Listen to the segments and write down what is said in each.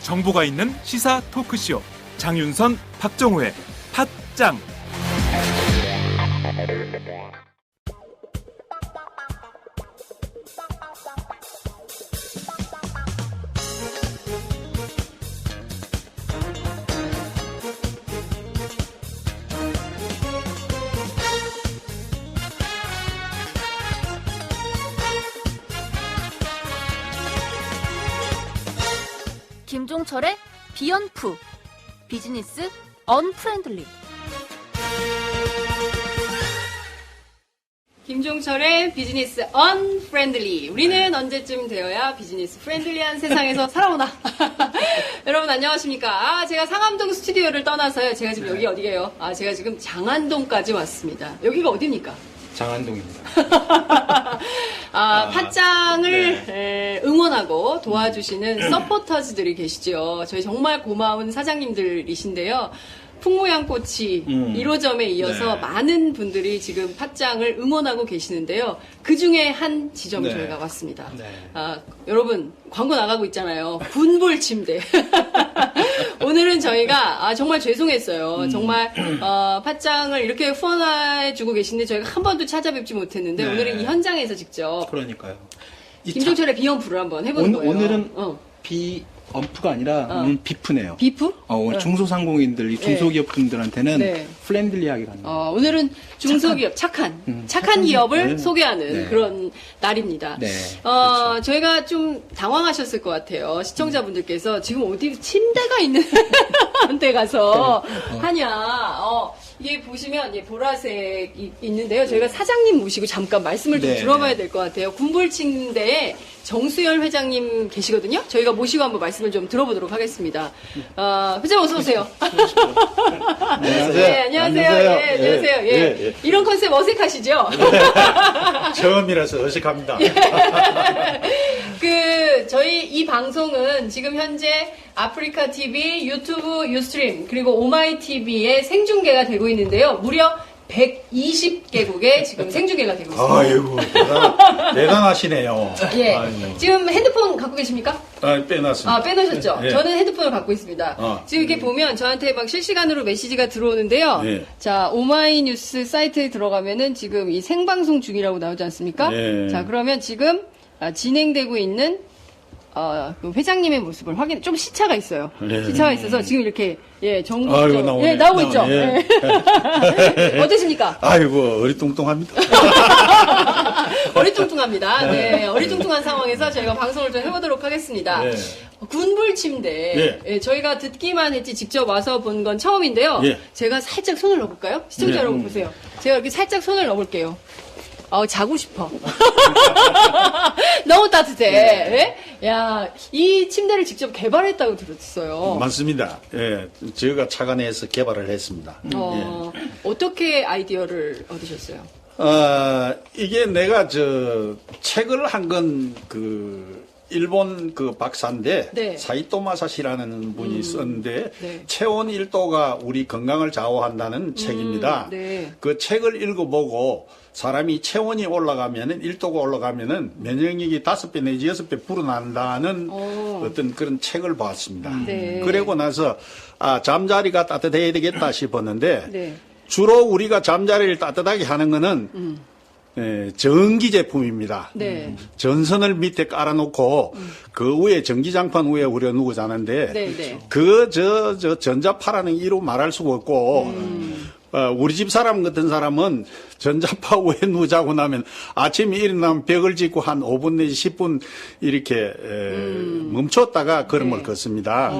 정보가 있는 시사 토크쇼 장윤선, 박정호의 팟짱. 김종철의 비언프 비즈니스 언프렌들리. 김종철의 비즈니스 언프렌들리. 우리는 언제쯤 되어야 비즈니스 프렌들리한 세상에서 살아오나? 여러분 안녕하십니까? 제가 상암동 스튜디오를 떠나서요. 제가 지금 여기 어디게요? 제가 지금 장안동까지 왔습니다. 여기가 어디입니까? 장안동입니다. 팟짱을 네. 응원하고 도와주시는 서포터즈들이 계시죠. 저희 정말 고마운 사장님들이신데요. 풍모양꼬치 1호점에 이어서 네. 많은 분들이 지금 팟짱을 응원하고 계시는데요. 그 중에 한 지점 네. 저희가 왔습니다. 네. 여러분 광고 나가고 있잖아요. 군불 침대. 오늘은 저희가 정말 죄송했어요. 정말 팟짱을 이렇게 후원해주고 계신데 저희가 한 번도 찾아뵙지 못했는데 네. 오늘은 이 현장에서 직접 그러니까요. 김종철의 비언프를 한번 해보는 거예요. 오늘은 비엄프가 아니라 비프네요. 비프? 오늘 중소상공인들, 이 중소기업분들한테는 네. 플랜들리하게 가는 거예요. 오늘은 중소기업, 착한 기업을 네. 소개하는 네. 그런 날입니다. 네. 그렇죠. 저희가 좀 당황하셨을 것 같아요. 시청자분들께서 지금 어디 침대가 있는 데 가서 하냐. 이게 보시면 보라색이 있는데요. 저희가 사장님 모시고 잠깐 말씀을 좀 네. 들어봐야 될 것 같아요. 군불 침대에 정수열 회장님 계시거든요. 저희가 모시고 한번 말씀을 좀 들어보도록 하겠습니다. 회장 어서 오세요. 안녕하세요. 네, 안녕하세요. 예, 안녕하세요. 예. 예. 이런 컨셉 어색하시죠? 처음이라서 어색합니다. 저희 이 방송은 지금 현재 아프리카 TV, 유튜브, 유스트림, 그리고 오마이 TV에 생중계가 되고 있는데요. 무려 120개국에 지금 생중계가 되고 있습니다. 아이고, 대단하시네요. 예. 아이고. 지금 핸드폰 갖고 계십니까? 빼놨습니다. 빼놓으셨죠? 예. 저는 핸드폰을 갖고 있습니다. 지금 이렇게 보면 저한테 막 실시간으로 메시지가 들어오는데요. 예. 자, 오마이뉴스 사이트에 들어가면은 지금 이 생방송 중이라고 나오지 않습니까? 예. 자, 그러면 지금 진행되고 있는 그 회장님의 모습을 좀 시차가 있어요. 네. 시차가 있어서 지금 이렇게 정보 아이고, 나오네. 예, 나오고 있죠. 예. 예. 어떠십니까? 아이고, 어리뚱뚱합니다. 어리뚱뚱합니다. 네, 어리뚱뚱한 상황에서 저희가 방송을 좀 해보도록 하겠습니다. 네. 군불 침대. 예. 저희가 듣기만 했지 직접 와서 본 건 처음인데요. 예. 제가 살짝 손을 넣어볼까요? 시청자 네. 여러분 보세요. 제가 이렇게 살짝 손을 넣어볼게요. 자고 싶어. 너무 따뜻해. 예? 야, 이 침대를 직접 개발했다고 들었어요. 맞습니다. 예, 저희가 착안해서 개발을 했습니다. 어떻게 아이디어를 얻으셨어요? 이게 내가 책을 한 건 일본 박사인데 네. 사이토 마사시라는 분이 썼는데 네. 체온 1도가 우리 건강을 좌우한다는 책입니다. 네. 그 책을 읽어보고 사람이 체온이 올라가면은 1도가 올라가면은 면역력이 5배 내지 6배 불어난다는 어떤 그런 책을 봤습니다. 네. 그러고 나서 잠자리가 따뜻해야 되겠다 싶었는데 네. 주로 우리가 잠자리를 따뜻하게 하는 거는 전기 제품입니다. 네. 전선을 밑에 깔아놓고 그 위에 전기장판 위에 우려 누워 자는데 네, 네. 전자파라는 이로 말할 수가 없고 우리 집 사람 같은 사람은 전자파 위에 누자고 나면 아침에 일어나면 벽을 짚고 한 5분 내지 10분 이렇게 멈췄다가 걸음을 네. 걷습니다.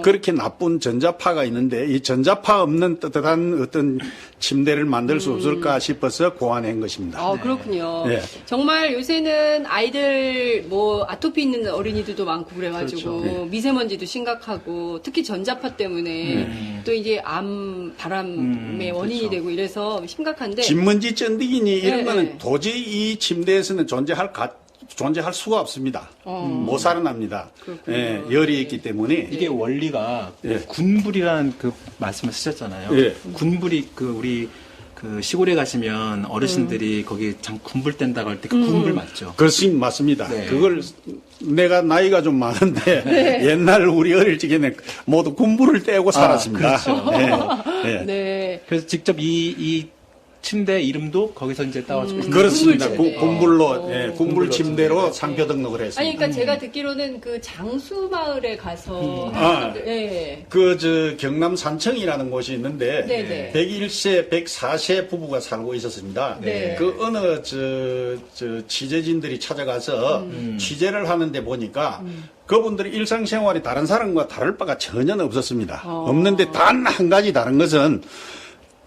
그렇게 나쁜 전자파가 있는데 이 전자파 없는 따뜻한 어떤 침대를 만들 수 없을까 싶어서 고안한 것입니다. 그렇군요. 네. 정말 요새는 아이들 아토피 있는 어린이들도 많고 그래가지고 그렇죠. 미세먼지도 심각하고 특히 전자파 때문에 또 이제 암, 바람의 원인이 그렇죠. 되고 이래서 심각한데 진먼지 쩐디기니 이런 네, 거는 네. 도저히 이 침대에서는 존재할 존재할 수가 없습니다. 못 살아납니다. 예, 열이 있기 때문에. 이게 원리가 예. 군불이라는 그 말씀을 쓰셨잖아요. 예. 군불이 그 우리 그 시골에 가시면 어르신들이 거기 군불 뗀다고 할 때 그 군불 맞죠? 그렇습니다. 맞습니다. 네. 그걸 내가 나이가 좀 많은데 옛날 우리 어릴 적에는 모두 군불을 떼고 살았습니다. 그렇죠. 예, 예. 네. 그래서 직접 이 침대 이름도 거기서 이제 따와주고 있습니다. 그렇습니다. 군불 군불로, 예, 군불 군불로 침대로 상표 등록을 했습니다. 아니, 그러니까 제가 듣기로는 그 장수 마을에 가서 아. 예. 경남 산청이라는 곳이 있는데, 네네. 101세, 104세 부부가 살고 있었습니다. 네. 그 어느, 취재진들이 찾아가서 취재를 하는데 보니까, 그분들이 일상생활이 다른 사람과 다를 바가 전혀 없었습니다. 없는데 단 한 가지 다른 것은,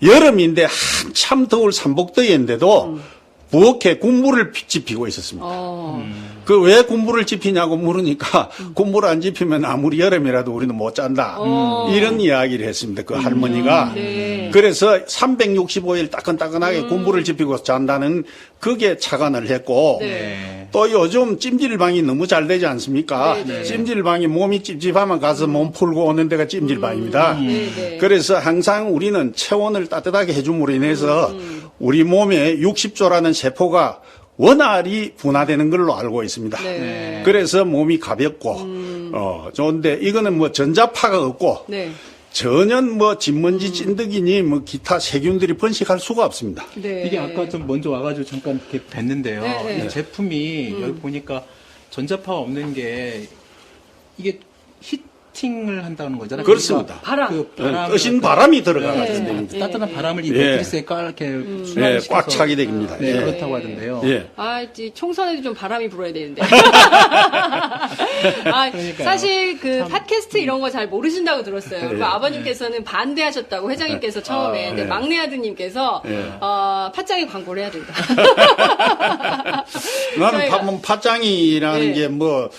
여름인데 한참 더울 삼복더위인데도 부엌에 군불을 지피고 있었습니다. 그 왜 군불을 지피냐고 물으니까 군불 안 지피면 아무리 여름이라도 우리는 못 잔다. 이런 이야기를 했습니다. 그 할머니가. 네. 그래서 365일 따끈따끈하게 군불을 지피고 잔다는 그게 착안을 했고 네. 또 요즘 찜질방이 너무 잘 되지 않습니까? 네. 찜질방이 몸이 찝찝하면 가서 몸 풀고 오는 데가 찜질방입니다. 네. 그래서 항상 우리는 체온을 따뜻하게 해줌으로 인해서 우리 몸에 60조라는 세포가 원활히 분화되는 걸로 알고 있습니다. 네. 그래서 몸이 가볍고 좋은데 이거는 뭐 전자파가 없고 네. 전혀 뭐 진먼지 찐득이니 뭐 기타 세균들이 번식할 수가 없습니다. 네. 이게 아까 좀 먼저 와가지고 잠깐 이렇게 뵀는데요. 네. 이 제품이 여기 보니까 전자파가 없는 게 이게 히팅을 한다는 거잖아요. 그렇습니다. 바람. 그 바람 뜨신 바람이 들어가는 네. 됩니다. 따뜻한 바람을 이 예. 매트리스에 이렇게 예, 순환시켜서 꽉 차게 됩니다. 네, 예. 그렇다고 하던데요. 예. 아, 이 총선에도 좀 바람이 불어야 되는데. 아, 그러니까요. 사실 그 팟캐스트 이런 거 잘 모르신다고 들었어요. 그리고 아버님께서는 반대하셨다고 회장님께서 처음에. 근데 네. 막내 아드님께서 네. 팟짱에 광고를 해야 된다. 나는 저희가- 팥장이라는 네. 게 뭐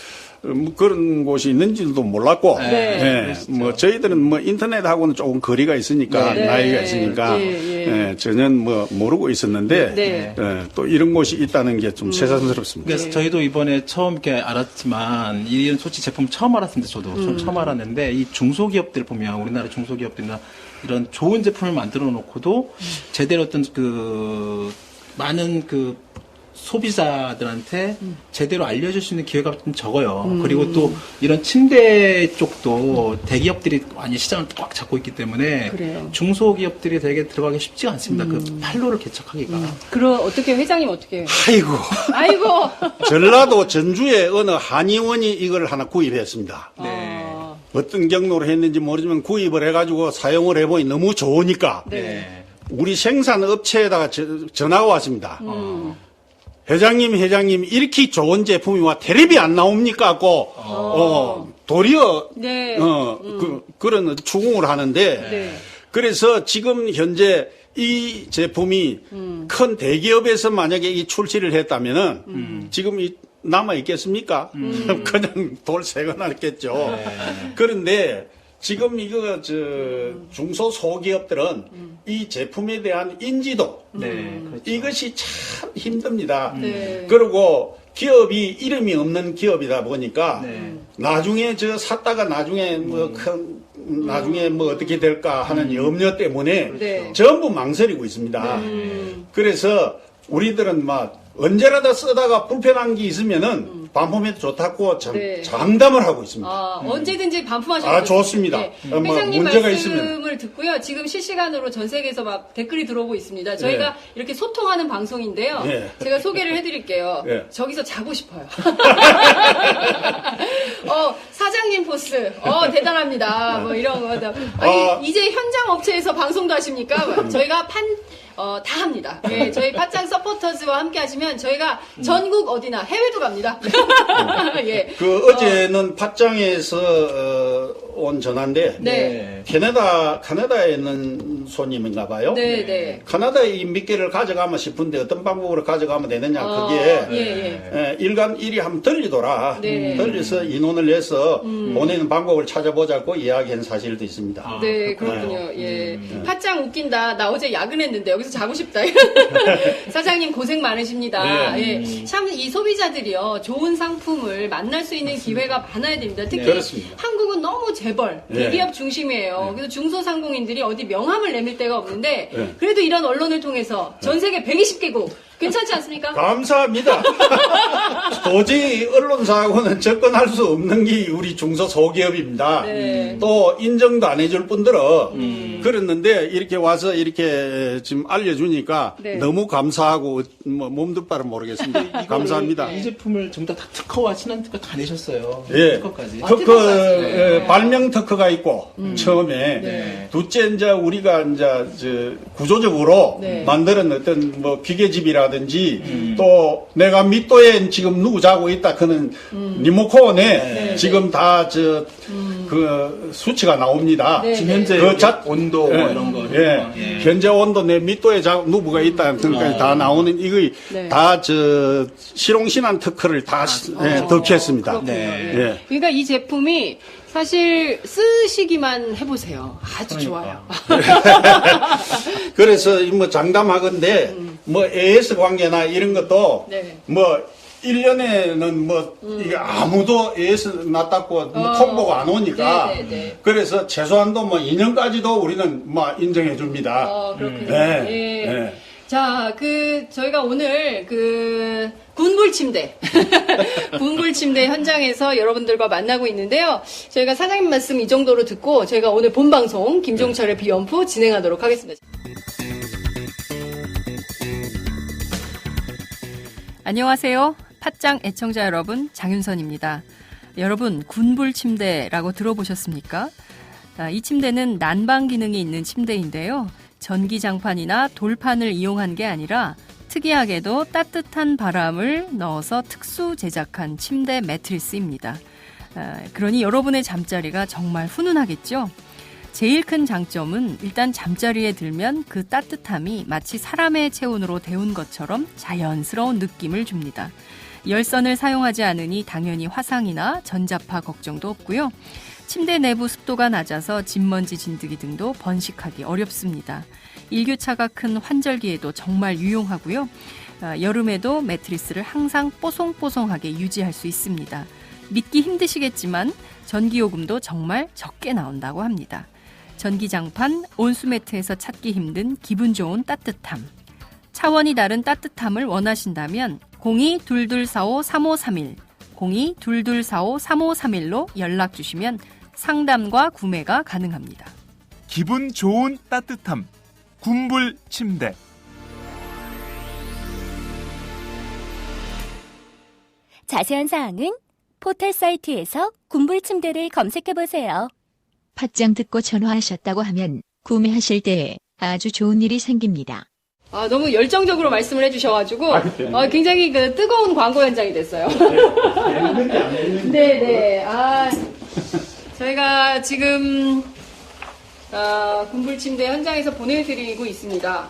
그런 곳이 있는지도 몰랐고, 네. 뭐 저희들은 뭐 인터넷하고는 조금 거리가 있으니까 네. 나이가 있으니까 예. 전혀 뭐 모르고 있었는데 네. 또 이런 곳이 있다는 게 좀 새삼스럽습니다. 그래서 저희도 이번에 처음 이렇게 알았지만 이런 소치 제품 처음 알았습니다. 저도 처음 알았는데 이 중소기업들 보면 우리나라 중소기업들이나 이런 좋은 제품을 만들어 놓고도 제대로 어떤 그 많은 그 소비자들한테 제대로 알려줄 수 있는 기회가 좀 적어요. 그리고 또 이런 침대 쪽도 대기업들이 많이 시장을 꽉 잡고 있기 때문에 그래요. 중소기업들이 되게 들어가기 쉽지가 않습니다. 그 판로를 개척하기가. 그럼 어떻게 회장님 어떻게? 아이고, 아이고. 전라도 전주에 어느 한의원이 이걸 하나 구입했습니다. 네. 어떤 경로로 했는지 모르지만 구입을 해가지고 사용을 해보니 너무 좋으니까 네. 우리 생산업체에다가 전화가 왔습니다. 회장님 이렇게 좋은 제품이 와 텔레비 안 나옵니까? 하고 도리어 네. 그런 추궁을 하는데 네. 그래서 지금 현재 이 제품이 큰 대기업에서 만약에 이 출시를 했다면은 지금 이 남아 있겠습니까? 그냥 돌 새거 났겠죠. 그런데 지금 이거 중소 소기업들은 이 제품에 대한 인지도 네. 그렇죠. 이것이 참 힘듭니다. 네. 그리고 기업이 이름이 없는 기업이다 보니까 네. 나중에 샀다가 나중에 나중에 뭐 어떻게 될까 하는 염려 때문에 네. 전부 망설이고 있습니다. 그래서 우리들은 막 언제라도 쓰다가 불편한 게 있으면은 반품해도 좋다고 네. 장담을 하고 있습니다. 언제든지 반품하셔도 아, 좋습니다. 뭐 회장님 문제가 말씀을 듣고요. 지금 실시간으로 전 세계에서 막 댓글이 들어오고 있습니다. 저희가 이렇게 소통하는 방송인데요. 네. 제가 소개를 해드릴게요. 네. 저기서 자고 싶어요. 사장님 포스. 대단합니다. 뭐 이런 거. 아니, 이제 현장 업체에서 방송도 하십니까? 저희가 다 합니다. 예, 저희 팟짱 서포터즈와 함께 하시면 저희가 전국 어디나 해외도 갑니다. 예. 어제는 팟짱에서 온 전화인데 네. 캐나다에 있는 손님인가 봐요. 네, 네. 캐나다에 이 미끼를 가져가면 싶은데 어떤 방법으로 가져가면 되느냐 그게 예. 일간일이 한번 들리더라. 네. 들려서 인원을 내서 보내는 방법을 찾아보자고 이야기한 사실도 있습니다. 네, 그렇군요. 예. 팥짱 웃긴다. 나 어제 야근했는데 여기서 자고 싶다. 사장님 고생 많으십니다. 네. 예. 참 이 소비자들이요. 좋은 상품을 만날 수 있는 기회가 많아야 됩니다. 특히 그렇습니다. 한국은 너무 재벌, 네. 대기업 중심이에요. 그래서 중소상공인들이 어디 명함을 내밀 데가 없는데 네. 그래도 이런 언론을 통해서 전 세계 120개국 괜찮지 않습니까? 감사합니다. 도저히 언론사하고는 접근할 수 없는 게 우리 중소소기업입니다. 네. 또 인정도 안 해줄 뿐더러 그랬는데 이렇게 와서 이렇게 지금 알려주니까 네. 너무 감사하고 뭐 몸둘 바를 모르겠습니다. 감사합니다. 이 제품을 전부 다 특허와 친한 특허 다 내셨어요. 예. 특허까지. 특허, 발명 특허가 있고, 처음에. 네. 둘째, 이제 우리가 구조적으로 네. 만드는 어떤 뭐 기계집이라든지, 또 내가 밑도에 지금 누구 자고 있다, 그는 리모컨에 지금 다 그 수치가 나옵니다. 네. 지금 현재 온도 뭐 이런 거. 예. 현재 온도 내 밑도에 누구가 있다, 그러니까 다 나오는, 이거 네. 다 실용신한 특허를 다 덕했습니다. 그렇군요. 네. 예. 예. 그러니까 이 제품이 사실 쓰시기만 해보세요. 아주 좋아요. 그래서 뭐 장담하건대 뭐 AS 관계나 이런 것도 네. 뭐 1년에는 뭐 이게 아무도 AS 낫다고 뭐 통보가 안 오니까 네. 그래서 최소한도 뭐 2년까지도 우리는 뭐 인정해 줍니다. 그렇군요. 네. 예. 네. 자, 저희가 오늘 군불 침대, 군불 침대 현장에서 여러분들과 만나고 있는데요. 저희가 사장님 말씀 이 정도로 듣고 저희가 오늘 본방송 김종철의 비연프 진행하도록 하겠습니다. 안녕하세요. 팥짱 애청자 여러분, 장윤선입니다. 여러분, 군불 침대라고 들어보셨습니까? 이 침대는 난방 기능이 있는 침대인데요. 전기장판이나 돌판을 이용한 게 아니라 특이하게도 따뜻한 바람을 넣어서 특수 제작한 침대 매트리스입니다. 그러니 여러분의 잠자리가 정말 훈훈하겠죠? 제일 큰 장점은 일단 잠자리에 들면 그 따뜻함이 마치 사람의 체온으로 데운 것처럼 자연스러운 느낌을 줍니다. 열선을 사용하지 않으니 당연히 화상이나 전자파 걱정도 없고요. 침대 내부 습도가 낮아서 진먼지 진드기 등도 번식하기 어렵습니다. 일교차가 큰 환절기에도 정말 유용하고요. 여름에도 매트리스를 항상 뽀송뽀송하게 유지할 수 있습니다. 믿기 힘드시겠지만 전기요금도 정말 적게 나온다고 합니다. 전기장판, 온수매트에서 찾기 힘든 기분 좋은 따뜻함. 차원이 다른 따뜻함을 원하신다면 02-2245-3531, 02-2245-3531로 연락 주시면 상담과 구매가 가능합니다. 기분 좋은 따뜻함. 군불 침대. 자세한 사항은 포털 사이트에서 군불 침대를 검색해보세요. 팟짱 듣고 전화하셨다고 하면 구매하실 때에 아주 좋은 일이 생깁니다. 너무 열정적으로 말씀을 해주셔가지고 굉장히 뜨거운 광고 현장이 됐어요. 네네. 저희가 지금 군불침대 현장에서 보내드리고 있습니다.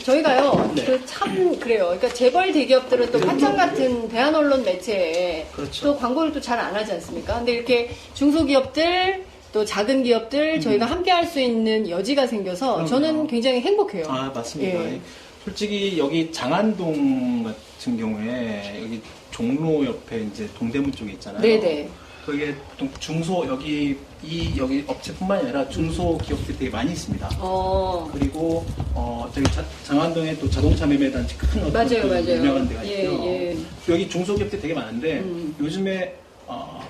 저희가요, 참 그래요. 그러니까 재벌 대기업들은 또 팥짱 같은 대한 언론 매체에 또 광고를 또 잘 안 하지 않습니까? 근데 이렇게 중소기업들 또 작은 기업들 저희가 함께 할 수 있는 여지가 생겨서 저는 굉장히 행복해요. 맞습니다. 예. 솔직히 여기 장안동 같은 경우에 여기 종로 옆에 이제 동대문 쪽에 있잖아요. 네네. 그게 보통 여기 업체뿐만 아니라 중소 기업들이 되게 많이 있습니다. 그리고 저기 장안동에 또 자동차 매매 단지 큰 맞아요. 유명한 데가 예, 있고요. 예. 여기 중소 기업들이 되게 많은데 요즘에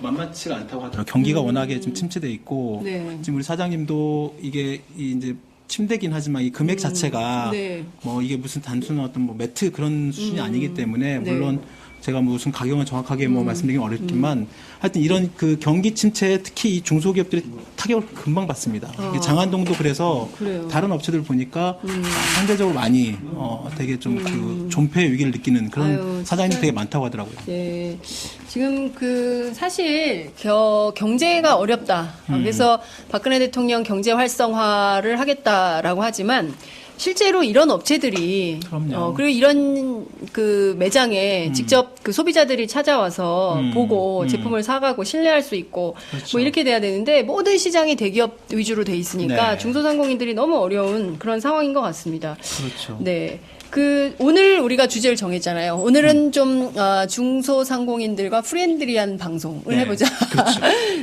만만치가 않다고 하더라고요. 경기가 워낙에 좀 침체돼 있고 네. 지금 우리 사장님도 이게 이제 침대긴 하지만 이 금액 자체가 네. 뭐 이게 무슨 단순한 어떤 뭐 매트 그런 수준이 아니기 때문에 네. 물론 제가 무슨 가격은 정확하게 뭐 말씀드리긴 어렵지만 하여튼 이런 그 경기 침체에 특히 이 중소기업들이 타격을 금방 받습니다. 이게 장안동도 그래서 그래요. 다른 업체들 보니까 상대적으로 많이 되게 좀 그 존폐의 위기를 느끼는 그런 아유, 사장님이 진짜. 되게 많다고 하더라고요. 네. 지금 그 사실 경제가 어렵다. 그래서 박근혜 대통령 경제 활성화를 하겠다라고 하지만 실제로 이런 업체들이 그럼요. 그리고 이런 그 매장에 직접 그 소비자들이 찾아와서 보고 제품을 사가고 신뢰할 수 있고 그렇죠. 뭐 이렇게 돼야 되는데 모든 시장이 대기업 위주로 돼 있으니까 네. 중소상공인들이 너무 어려운 그런 상황인 것 같습니다. 그렇죠. 네. 오늘 우리가 주제를 정했잖아요. 오늘은 좀, 중소상공인들과 프렌들리한 방송을 네, 해보자. 그렇죠.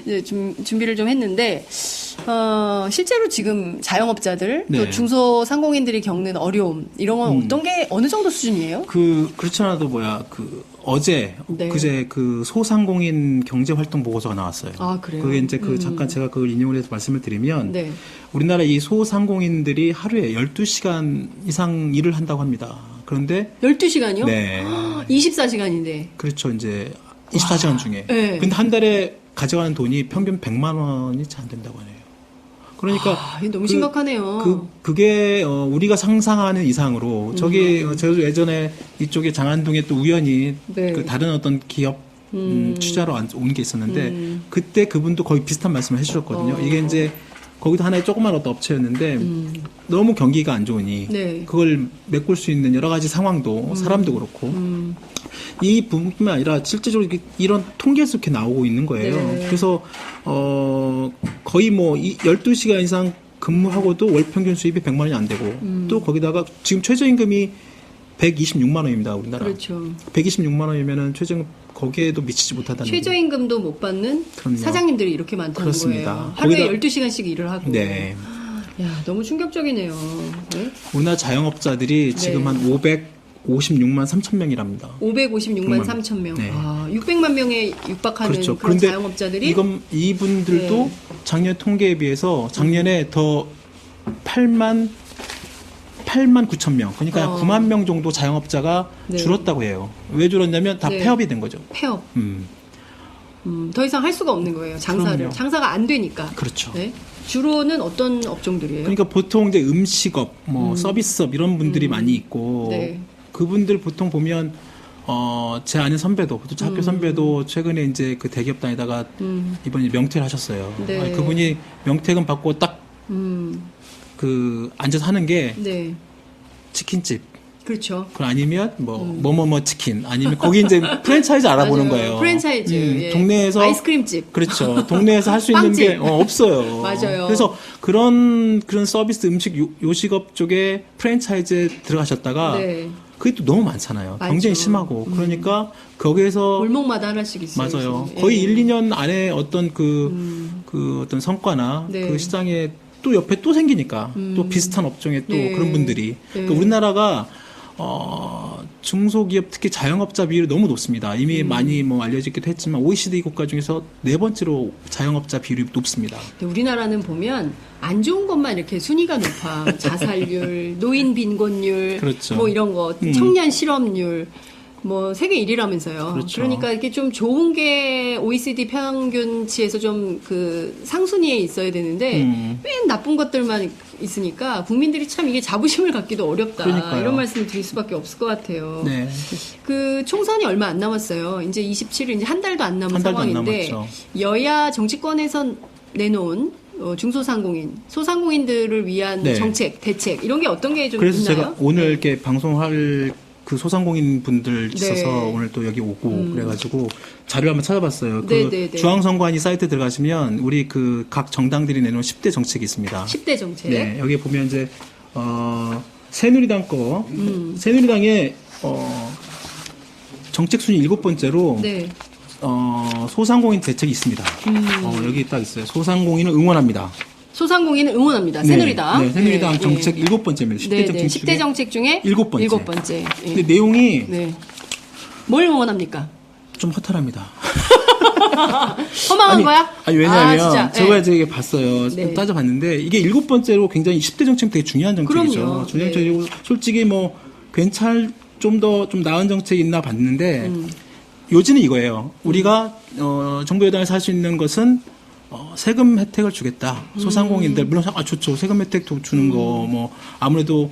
이제 준비를 좀 했는데, 실제로 지금 자영업자들, 또 네. 중소상공인들이 겪는 어려움, 이런 건 어떤 게, 어느 정도 수준이에요? 그렇지 않아도 어제, 네. 그제 그 소상공인 경제활동 보고서가 나왔어요. 아, 그래요? 그게 이제 잠깐 제가 그걸 인용을 해서 말씀을 드리면, 네. 우리나라 이 소상공인들이 하루에 12시간 이상 일을 한다고 합니다. 그런데 12시간이요? 네. 24시간인데. 그렇죠. 이제 24시간 중에. 네. 근데 한 달에 가져가는 돈이 평균 100만 원이 채 안 된다고 하네요. 그러니까 이거 너무 심각하네요. 그게 우리가 상상하는 이상으로 저기 제가 예전에 이쪽에 장안동에 또 우연히 네. 그 다른 어떤 기업 취재하러 온 게 있었는데 그때 그분도 거의 비슷한 말씀을 해주셨거든요. 이게 이제 거기도 하나의 조그만 어떤 업체였는데 너무 경기가 안 좋으니 네. 그걸 메꿀 수 있는 여러 가지 상황도 사람도 그렇고 이 부분뿐만 아니라 실제적으로 이런 통계에서 이렇게 나오고 있는 거예요. 네. 그래서 거의 뭐 12시간 이상 근무하고도 월 평균 수입이 100만 원이 안 되고 또 거기다가 지금 최저임금이 126만 원입니다. 우리나라. 그렇죠. 126만 원이면은 최저임금 거기에도 미치지 못하다는 최저임금도 못 받는 그럼요. 사장님들이 이렇게 많다는 그렇습니다. 거예요. 하루에 거기다- 12시간씩 일을 하고. 네. 야, 너무 충격적이네요. 네? 우리나라 자영업자들이 지금 한 556만 3천 명이랍니다. 556만 3천 명. 네. 600만 명에 육박하는 그렇죠. 그런 그런데 자영업자들이 이분들도 네. 작년 통계에 비해서 작년에 더 8만 9천 명. 그러니까 9만 명 정도 자영업자가 네. 줄었다고 해요. 왜 줄었냐면 다 네. 폐업이 된 거죠. 폐업. 음. 더 이상 할 수가 없는 거예요. 장사를. 그럼요. 장사가 안 되니까. 그렇죠. 네? 주로는 어떤 업종들이에요? 그러니까 보통 이제 음식업, 서비스업 이런 분들이 많이 있고 네. 그분들 보통 보면 제 아는 선배도, 또 학교 선배도 최근에 이제 그 대기업 다니다가 이번에 명퇴를 하셨어요. 네. 아니, 그분이 명퇴금 받고 딱 앉아서 하는 게 네. 치킨집. 그렇죠. 그 아니면 뭐뭐뭐 치킨 아니면 거기 이제 프랜차이즈 알아보는 맞아요. 거예요. 프랜차이즈. 예. 동네에서 아이스크림집. 그렇죠. 동네에서 할 수 있는 게 빵집. 없어요. 맞아요. 그래서 그런 서비스 음식 요식업 쪽에 프랜차이즈에 들어가셨다가 네. 그게 또 너무 많잖아요. 많죠. 경쟁이 심하고 그러니까 거기에서 골목마다 하나씩 있어요. 맞아요. 지금. 거의 예. 1, 2년 안에 어떤 그 어떤 성과나 네. 그 시장에 또 옆에 또 생기니까 또 비슷한 업종에 또 네. 그런 분들이 네. 그러니까 우리나라가 중소기업 특히 자영업자 비율이 너무 높습니다. 이미 많이 뭐 알려지기도 했지만 OECD 국가 중에서 4번째로 자영업자 비율이 높습니다. 근데 우리나라는 보면 안 좋은 것만 이렇게 순위가 높아. 자살률, 노인 빈곤율, 그렇죠. 뭐 이런 거, 청년 실업률, 뭐 세계 1위라면서요. 그렇죠. 그러니까 이게 좀 좋은 게 OECD 평균치에서 좀 그 상순위에 있어야 되는데 맨 나쁜 것들만 있으니까 국민들이 참 이게 자부심을 갖기도 어렵다. 그러니까요. 이런 말씀을 드릴 수밖에 없을 것 같아요. 네. 그 총선이 얼마 안 남았어요. 이제 27일, 이제 한 달도 안 남은 한 달도 안 상황인데 남았죠. 여야 정치권에서 내놓은 중소상공인, 소상공인들을 위한 네. 정책, 대책 이런 게 어떤 게 좀 그래서 있나요? 제가 오늘 이렇게 방송할 그 소상공인 분들 있어서 네. 오늘 또 여기 오고 그래가지고 자료를 한번 찾아봤어요. 네, 그 네, 네. 중앙선관위 사이트 들어가시면 우리 그 각 정당들이 내놓은 10대 정책이 있습니다. 10대 정책. 네, 여기 보면 이제 새누리당 거 새누리당의 정책 순위 7번째로 네. 소상공인 대책이 있습니다. 여기 딱 있어요. 소상공인을 응원합니다. 소상공인을 응원합니다. 새누리당. 네, 새누리당 예, 정책 예. 7번째입니다. 10대 네, 정책 네. 중에 10대 정책 중에 7번째. 7번째. 예. 근데 내용이 네. 뭘 응원합니까? 좀 허탈합니다. 허망한 거야? 아니 왜냐하면 진짜. 제가 네. 이제 봤어요. 네. 따져봤는데 이게 7번째로 굉장히 10대 정책 되게 중요한 정책이죠. 그럼요. 중요한 정책이고 솔직히 뭐 괜찮을 좀 나은 정책이 있나 봤는데 요지는 이거예요. 우리가 정부 여당에서 할 수 있는 것은 세금 혜택을 주겠다. 소상공인들 물론 좋죠. 세금 혜택도 주는 거 뭐 아무래도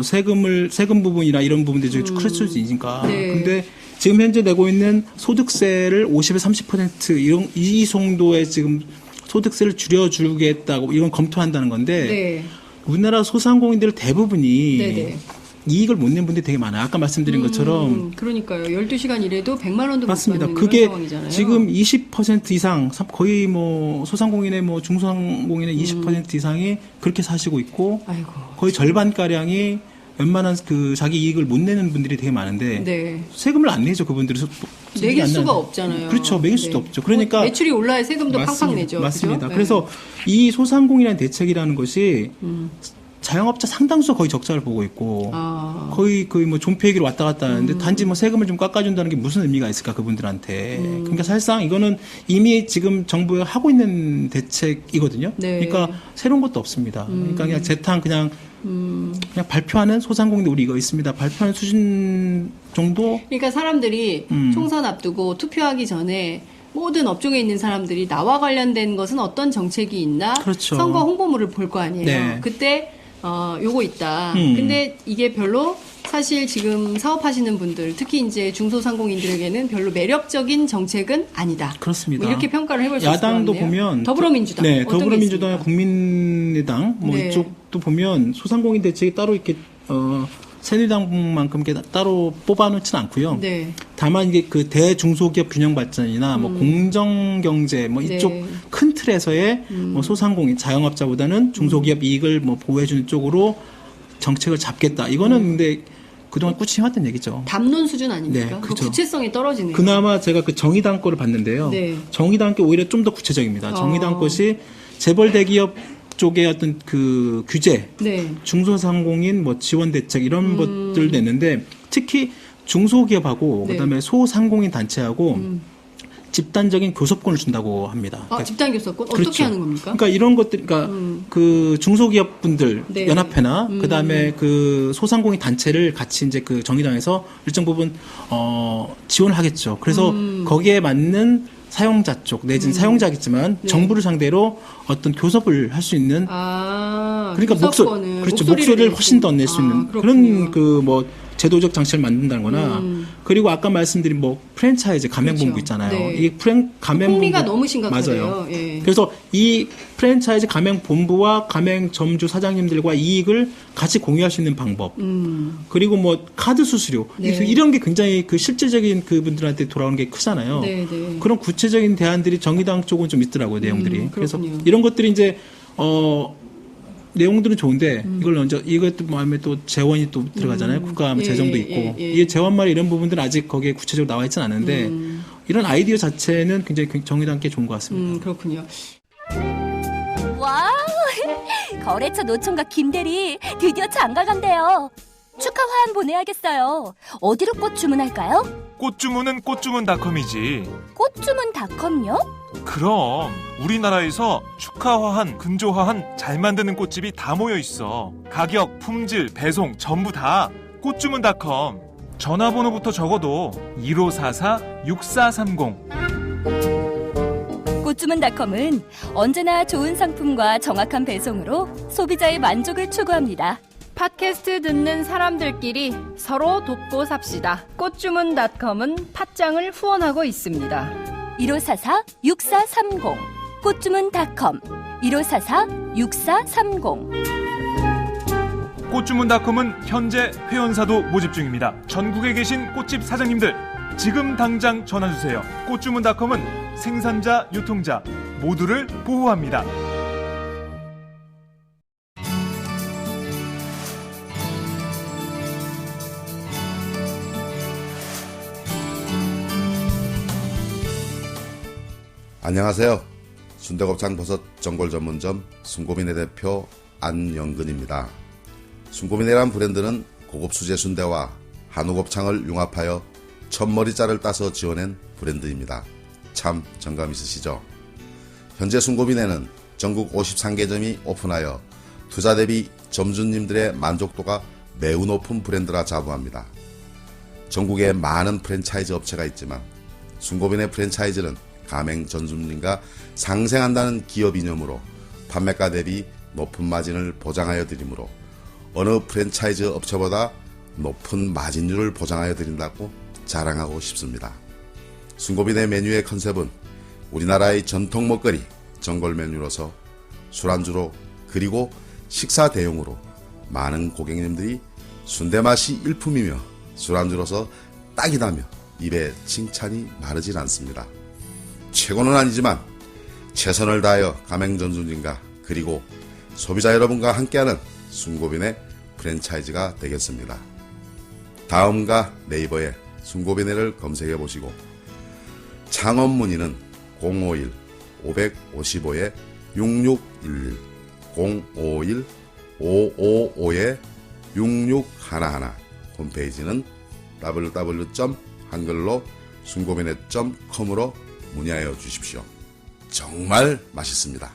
세금 부분이나 이런 부분들이 좀 클 수 있으니까. 네. 근데 지금 현재 내고 있는 소득세를 50에서 30% 이 정도의 지금 소득세를 줄여주겠다고 이건 검토한다는 건데 네. 우리나라 소상공인들 대부분이 네네. 이익을 못 낸 분들이 되게 많아요. 아까 말씀드린 것처럼. 그러니까요. 12시간 일해도 100만 원도 맞습니다. 못 받는 그게 그런 상황이잖아요. 지금 20% 이상, 거의 뭐 소상공인의 뭐 중소상공인의 20% 이상이 그렇게 사시고 있고 아이고. 거의 절반 가량이 웬만한 그 자기 이익을 못 내는 분들이 되게 많은데 네. 세금을 안 내죠. 그분들이 매길 수가 없잖아요. 그렇죠. 매길 수도 네. 없죠. 그러니까 뭐 매출이 올라야 세금도 팡팡 맞습니다. 내죠. 맞습니다. 그죠? 그래서 이 소상공인이라는 대책이라는 것이 자영업자 상당수가 거의 적자를 보고 있고 아. 거의 뭐 존폐기로 왔다 갔다 하는데 단지 뭐 세금을 좀 깎아준다는 게 무슨 의미가 있을까 그분들한테. 그러니까 사실상 이거는 이미 지금 정부가 하고 있는 대책이거든요. 네. 그러니까 새로운 것도 없습니다. 그러니까 그냥 재탕 그냥 발표하는 소상공인들 우리 이거 있습니다. 발표하는 수준 정도. 그러니까 사람들이 총선 앞두고 투표하기 전에 모든 업종에 있는 사람들이 나와 관련된 것은 어떤 정책이 있나 그렇죠. 선거 홍보물을 볼 거 아니에요. 네. 그때 요거 있다. 근데 이게 별로 사실 지금 사업하시는 분들 특히 이제 중소상공인들에게는 별로 매력적인 정책은 아니다. 그렇습니다. 뭐 이렇게 평가를 해볼 수 있을 것 같네요. 야당도 보면 더불어민주당, 네, 어떤 더불어민주당, 게 있습니까? 국민의당 뭐 네. 이쪽도 보면 소상공인 대책이 따로 이렇게 새누리당만큼 이렇게 따로 뽑아놓지는 않고요. 네. 다만 이게 그 대중소기업 균형 발전이나 뭐 공정 경제 뭐 이쪽 네. 큰 틀에서의 뭐 소상공인 자영업자보다는 중소기업 이익을 뭐 보호해주는 쪽으로 정책을 잡겠다. 이거는 근데 그동안 꾸준히 해왔던 얘기죠. 담론 수준 아닙니까? 네, 그 그렇죠. 구체성이 떨어지네요. 그나마 제가 그 정의당 거를 봤는데요. 네. 정의당 게 오히려 좀 더 구체적입니다. 정의당 것이 재벌 대기업 쪽의 어떤 그 규제, 네. 중소상공인 뭐 지원 대책 이런 것들 냈는데 특히 중소기업하고 네. 그다음에 소상공인 단체하고 집단적인 교섭권을 준다고 합니다. 그러니까 집단 교섭권 그렇죠. 어떻게 하는 겁니까? 그러니까 이런 것들, 그러니까 그 중소기업 분들 네. 연합회나 그다음에 그 소상공인 단체를 같이 이제 그 정의당에서 일정 부분 지원을 하겠죠. 그래서 거기에 맞는 사용자 쪽 내지는 사용자겠지만 네. 정부를 상대로 어떤 교섭을 할 수 있는 그러니까 교섭권을, 목소리를 훨씬 더 낼 수 있는 그렇군요. 그런 그 뭐 제도적 장치를 만든다거나 그리고 아까 말씀드린 뭐 프랜차이즈 가맹본부 그렇죠. 있잖아요. 네. 이 가맹본부 폭리가 너무 심각하대요. 맞아요. 예. 그래서 이 프랜차이즈 가맹본부와 가맹점주 사장님들과 이익을 같이 공유할 수 있는 방법. 그리고 뭐 카드 수수료 네. 이런 게 굉장히 그 실질적인 그분들한테 돌아오는 게 크잖아요. 네, 네. 그런 구체적인 대안들이 정의당 쪽은 좀 있더라고요, 내용들이. 그래서 그렇군요. 이런 것들이 이제 내용들은 좋은데 이걸 먼저 이것도 마음에 또 재원이 또 들어가잖아요. 국가 예, 재정도 예, 있고 예. 이게 재원말 이런 부분들은 아직 거기에 구체적으로 나와 있지는 않은데 이런 아이디어 자체는 굉장히 정의당께 좋은 것 같습니다. 그렇군요. 와우! 거래처 노총각 김대리 드디어 장가 간대요. 축하 화한 보내야겠어요. 어디로 꽃 주문할까요? 꽃 주문은 꽃주문닷컴이지. 꽃주문닷컴요? 그럼 우리나라에서 축하화한, 근조화한 잘 만드는 꽃집이 다 모여 있어. 가격, 품질, 배송 전부 다 꽃주문닷컴. 전화번호부터 적어도 1544-6430. 꽃주문닷컴은 언제나 좋은 상품과 정확한 배송으로 소비자의 만족을 추구합니다. 팟캐스트 듣는 사람들끼리 서로 돕고 삽시다. 꽃주문닷컴은 팟짱을 후원하고 있습니다. 1544-6430 꽃주문닷컴 1544-6430 꽃주문닷컴은 현재 회원사도 모집 중입니다. 전국에 계신 꽃집 사장님들 지금 당장 전화주세요. 꽃주문닷컴은 생산자, 유통자 모두를 보호합니다. 안녕하세요. 순대곱창 버섯 전골 전문점 순고민의 대표 안영근입니다. 순고민이란 브랜드는 고급 수제 순대와 한우 곱창을 융합하여 첫머리자를 따서 지어낸 브랜드입니다. 참 정감 있으시죠? 현재 순고민에는 전국 53개점이 오픈하여 투자 대비 점주님들의 만족도가 매우 높은 브랜드라 자부합니다. 전국에 많은 프랜차이즈 업체가 있지만 순고빈의 프랜차이즈는 가맹 전순림과 상생한다는 기업 이념으로 판매가 대비 높은 마진을 보장하여 드리므로 어느 프랜차이즈 업체보다 높은 마진율을 보장하여 드린다고 자랑하고 싶습니다. 순고빈의 메뉴의 컨셉은 우리나라의 전통 먹거리 전골 메뉴로서 술안주로 그리고 식사 대용으로 많은 고객님들이 순대 맛이 일품이며 술안주로서 딱이다며 입에 칭찬이 마르질 않습니다. 최고는 아니지만 최선을 다하여 가맹전순진과 그리고 소비자 여러분과 함께하는 순고빈의 프랜차이즈가 되겠습니다. 다음과 네이버에 순고빈회를 검색해 보시고 창업 문의는 051-555-6611 051-555-6611 홈페이지는 www.한글로 순고빈회.com으로 문의하여 주십시오. 정말 맛있습니다.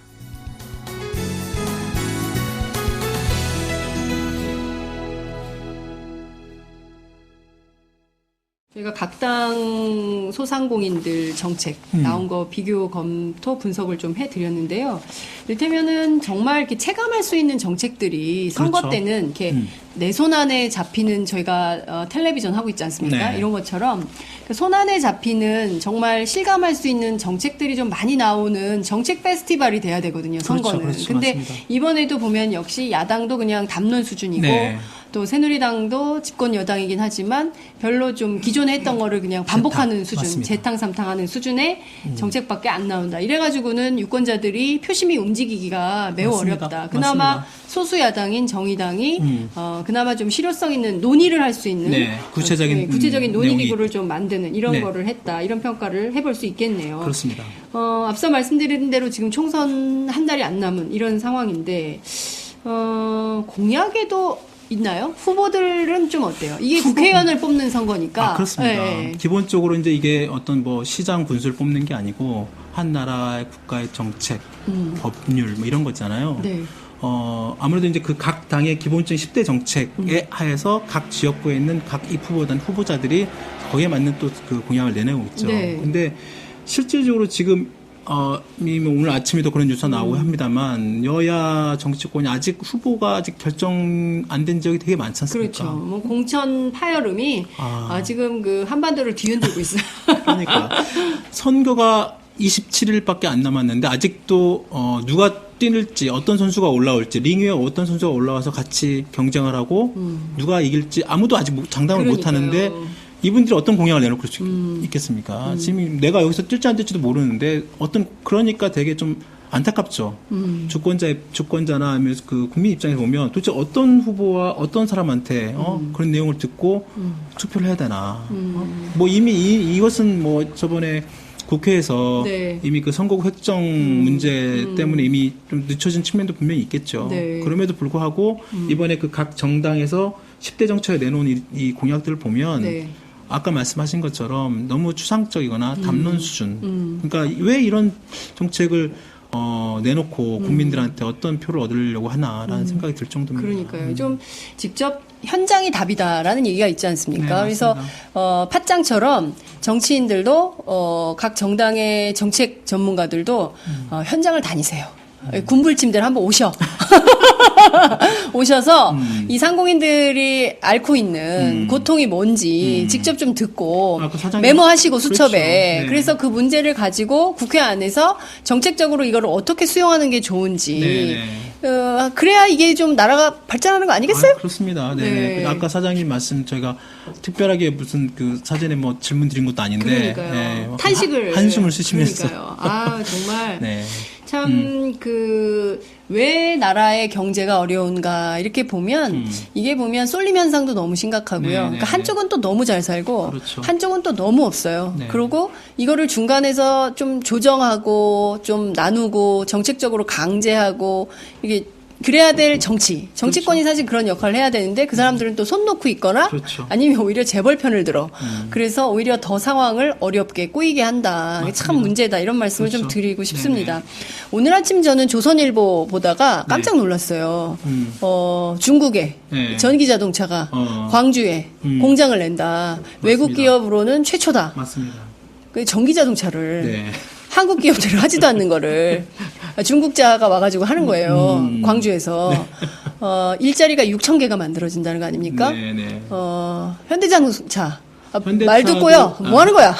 저희가 각 당 소상공인들 정책 나온 거 비교 검토 분석을 좀 해드렸는데요. 이를테면은 정말 이렇게 체감할 수 있는 정책들이 선거 그렇죠. 때는 이렇게 내 손 안에 잡히는 저희가 텔레비전 하고 있지 않습니까? 네. 이런 것처럼 손 안에 잡히는 정말 실감할 수 있는 정책들이 좀 많이 나오는 정책 페스티벌이 돼야 되거든요. 선거는. 그렇죠. 근데 맞습니다. 이번에도 보면 역시 야당도 그냥 담론 수준이고 네. 또 새누리당도 집권 여당이긴 하지만 별로 좀 기존에 했던 거를 그냥 반복하는 수준, 맞습니다. 재탕삼탕하는 수준의 정책밖에 안 나온다. 이래가지고는 유권자들이 표심이 움직이기가 매우 맞습니다. 어렵다. 그나마 맞습니다. 소수 야당인 정의당이 그나마 좀 실효성 있는 논의를 할 수 있는 네, 구체적인 논의 내용이 기구를 좀 만드는 이런 네. 거를 했다. 이런 평가를 해볼 수 있겠네요. 그렇습니다. 앞서 말씀드린 대로 지금 총선 한 달이 안 남은 이런 상황인데 공약에도 있나요? 후보들은 좀 어때요? 이게 국회의원을 뽑는 선거니까. 그렇습니다. 네. 기본적으로 이제 이게 어떤 뭐 시장 분수를 뽑는 게 아니고 한 나라의 국가의 정책, 법률 뭐 이런 거잖아요. 네. 아무래도 이제 그 각 당의 기본적인 10대 정책에 하에서 각 지역구에 있는 각 입 후보자들이 거기에 맞는 또 그 공약을 내내고 있죠. 네. 근데 실질적으로 지금 오늘 아침에도 그런 뉴스가 나오고 합니다만 여야 정치권이 아직 후보가 아직 결정 안 된 지역이 되게 많지 않습니까? 그렇죠. 뭐 공천 파열음이 지금 그 한반도를 뒤흔들고 있어요. 그러니까 선거가 27일밖에 안 남았는데 아직도 누가 뛸지 어떤 선수가 올라올지 링 위에 어떤 선수가 올라와서 같이 경쟁을 하고 누가 이길지 아무도 아직 장담을 못 하는데 이분들이 어떤 공약을 내놓을 수 있겠습니까? 지금 내가 여기서 뛸지 안 뛸지도 모르는데 그러니까 되게 좀 안타깝죠. 주권자나 아니면 그 국민 입장에서 보면 도대체 어떤 후보와 어떤 사람한테 그런 내용을 듣고 투표를 해야 되나? 뭐 이미 이것은 뭐 저번에 국회에서 네. 이미 그 선거구 획정 문제 때문에 이미 좀 늦춰진 측면도 분명히 있겠죠. 네. 그럼에도 불구하고 이번에 그 각 정당에서 10대 정책에 내놓은 이 공약들을 보면 네. 아까 말씀하신 것처럼 너무 추상적이거나 담론 수준. 그러니까 왜 이런 정책을 내놓고 국민들한테 어떤 표를 얻으려고 하나라는 생각이 들 정도입니다. 그러니까요. 좀 직접 현장이 답이다라는 얘기가 있지 않습니까? 네, 그래서 팟짱처럼 정치인들도 각 정당의 정책 전문가들도 현장을 다니세요. 군불침들 한번 오셔서 이 상공인들이 앓고 있는 고통이 뭔지 직접 좀 듣고 메모하시고 수첩에 그렇죠. 네. 그래서 그 문제를 가지고 국회 안에서 정책적으로 이거를 어떻게 수용하는 게 좋은지 그래야 이게 좀 나라가 발전하는 거 아니겠어요? 그렇습니다. 네. 네. 아까 사장님 말씀 저희가 특별하게 무슨 그 사전에 뭐 질문 드린 것도 아닌데 그러니까요. 탄식을 한숨을 쓰시면서 그러니까요. 정말 네. 참 왜 나라의 경제가 어려운가 이렇게 보면 이게 보면 쏠림 현상도 너무 심각하고요. 그러니까 한쪽은 또 너무 잘 살고 그렇죠. 한쪽은 또 너무 없어요. 네. 그리고 이거를 중간에서 좀 조정하고 좀 나누고 정책적으로 강제하고 이게 그래야 될 정치권이 사실 그런 역할을 해야 되는데 그 사람들은 또 손 놓고 있거나 그렇죠. 아니면 오히려 재벌 편을 들어. 그래서 오히려 더 상황을 어렵게 꼬이게 한다. 이게 참 문제다. 이런 말씀을 좀 그렇죠. 드리고 싶습니다. 오늘 아침 저는 조선일보 보다가 깜짝 놀랐어요. 중국의 네. 전기자동차가 광주에 공장을 낸다. 외국 기업으로는 최초다. 맞습니다. 그 전기자동차를 네. 한국 기업들을 하지도 않는 거를 중국자가 와가지고 하는 거예요. 광주에서. 일자리가 6,000개가 만들어진다는 거 아닙니까? 네, 네. 현대자동차. 현대차도- 말 듣고요. 뭐 하는 거야?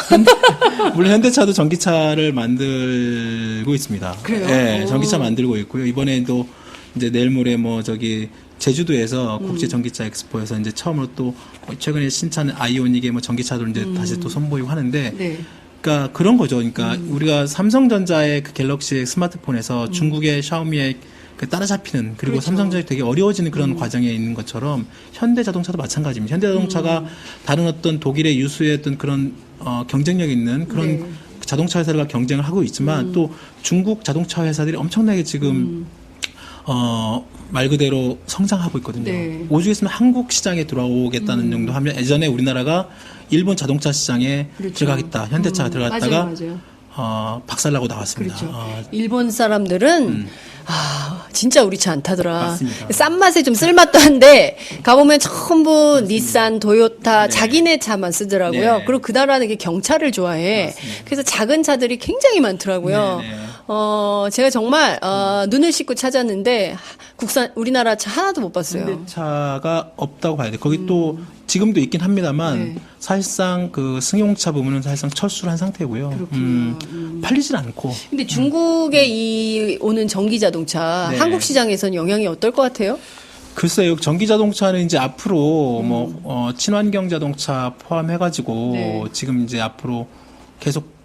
물론 현대차도 전기차를 만들고 있습니다. 그래요? 네, 오. 전기차 만들고 있고요. 이번에도 이제 내일 모레 뭐 저기 제주도에서 국제 전기차 엑스포에서 이제 처음으로 또 최근에 신차는 아이오닉의 뭐 전기차도 이제 다시 또 선보이고 하는데 네. 그러니까 그런 거죠. 그러니까 우리가 삼성전자의 그 갤럭시 스마트폰에서 중국의 샤오미의 그 따라잡히는 그리고 그렇죠. 삼성전자에 되게 어려워지는 그런 과정에 있는 것처럼 현대자동차도 마찬가지입니다. 현대자동차가 다른 어떤 독일의 유수의 어떤 그런 경쟁력 있는 그런 네. 자동차 회사들과 경쟁을 하고 있지만 또 중국 자동차 회사들이 엄청나게 지금 말 그대로 성장하고 있거든요. 네. 오죽 했으면 한국 시장에 들어오겠다는 정도 하면 예전에 우리나라가 일본 자동차 시장에 그렇죠. 들어가겠다. 현대차가 들어갔다가 맞아요. 박살나고 나왔습니다. 그렇죠. 일본 사람들은 진짜 우리 차 안 타더라. 맞습니다. 싼 맛에 좀 쓸맛도 한데 가보면 전부 니산, 도요타 자기네 차만 쓰더라고요. 네. 그리고 그 나라는 경차를 좋아해. 그래서 작은 차들이 굉장히 많더라고요. 네, 네. 제가 정말 눈을 씻고 찾았는데 국산 우리나라 차 하나도 못 봤어요. 현대차가 없다고 봐야 돼. 거기 또 지금도 있긴 합니다만 네. 사실상 그 승용차 부분은 사실상 철수를 한 상태고요. 팔리질 않고. 근데 중국의 이 오는 전기 자동차 네. 한국 시장에서는 영향이 어떨 것 같아요? 글쎄요, 전기 자동차는 이제 앞으로 친환경 자동차 포함해가지고 네. 지금 이제 앞으로 계속